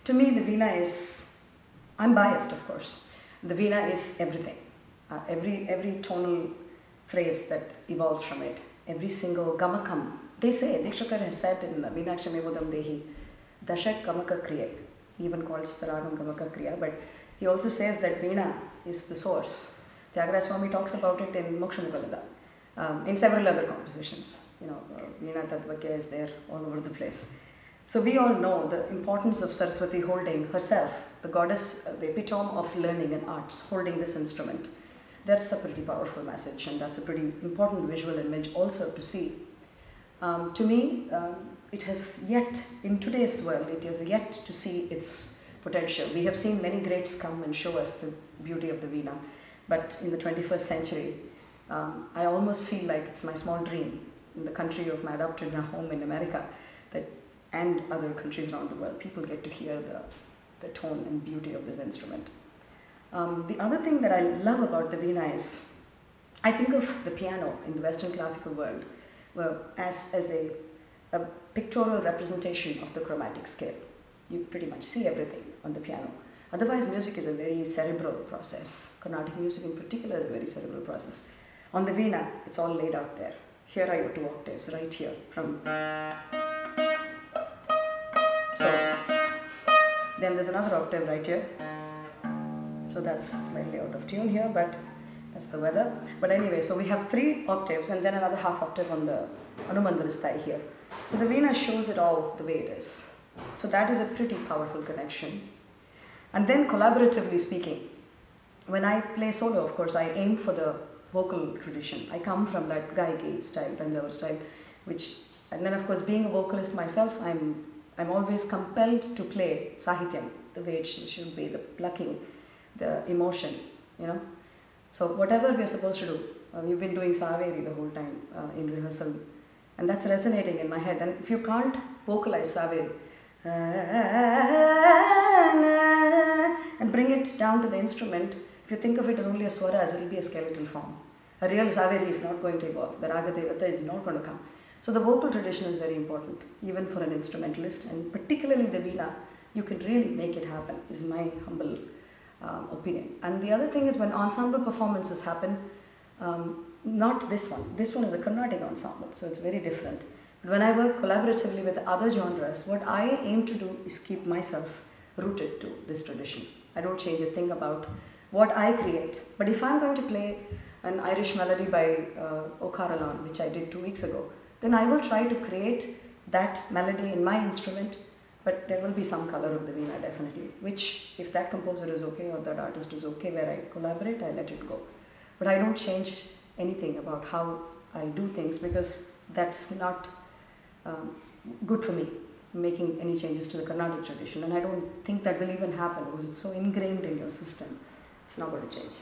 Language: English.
To me, the Veena is, I'm biased of course, the Veena is everything. Every tonal phrase that evolves from it, every single gamakam. They say, Dikshakar has said in Meenakshami Mudam Dehi, Dashak Gamaka Kriya, he even calls the Ragam Gamaka Kriya, but he also says that Veena is the source. Tyagaraja Swami talks about it in Mokshamukalada, in several other compositions. Veena Tadvakya is there all over the place. So we all know the importance of Saraswati holding herself, the goddess, the epitome of learning and arts, holding this instrument. That's a pretty powerful message, and that's a pretty important visual image also to see. To me, it has yet, in today's world, it has yet to see its potential. We have seen many greats come and show us the beauty of the Veena, but in the 21st century, I almost feel like it's my small dream in the country of my adopted home in America, that and other countries around the world, people get to hear the tone and beauty of this instrument. The other thing that I love about the Veena is, I think of the piano in the Western classical world as a pictorial representation of the chromatic scale. You pretty much see everything on the piano. Otherwise, music is a very cerebral process. Carnatic music in particular is a very cerebral process. On the Veena, it's all laid out there. Here are your 2 octaves, right here, from... So, then there's another octave right here. So that's slightly out of tune here, but that's the weather. But anyway, so we have 3 octaves and then another half octave on the Anumandalasthai here. So the Veena shows it all the way it is. So that is a pretty powerful connection. And then collaboratively speaking, when I play solo, of course, I aim for the vocal tradition. I come from that Gaiki style, Tanjavur style, and then of course being a vocalist myself, I'm always compelled to play Sahityam, the way it should be, the plucking, the emotion, So whatever we are supposed to do, we've been doing Saveri the whole time in rehearsal, and that's resonating in my head. And if you can't vocalize Saveri and bring it down to the instrument, if you think of it as only a swaras, it will be a skeletal form. A real Saveri is not going to evolve. The Raga Devata is not going to come. So the vocal tradition is very important, even for an instrumentalist, and particularly the Veena, you can really make it happen, is my humble opinion. And the other thing is, when ensemble performances happen, not this one is a Carnatic ensemble, so it's very different. But when I work collaboratively with other genres, what I aim to do is keep myself rooted to this tradition. I don't change a thing about what I create. But if I'm going to play an Irish melody by O'Caralan, which I did 2 weeks ago, then I will try to create that melody in my instrument, but there will be some color of the Veena definitely, which if that composer is okay or that artist is okay where I collaborate, I let it go. But I don't change anything about how I do things, because that's not good for me, making any changes to the Carnatic tradition, and I don't think that will even happen because it's so ingrained in your system. It's not going to change.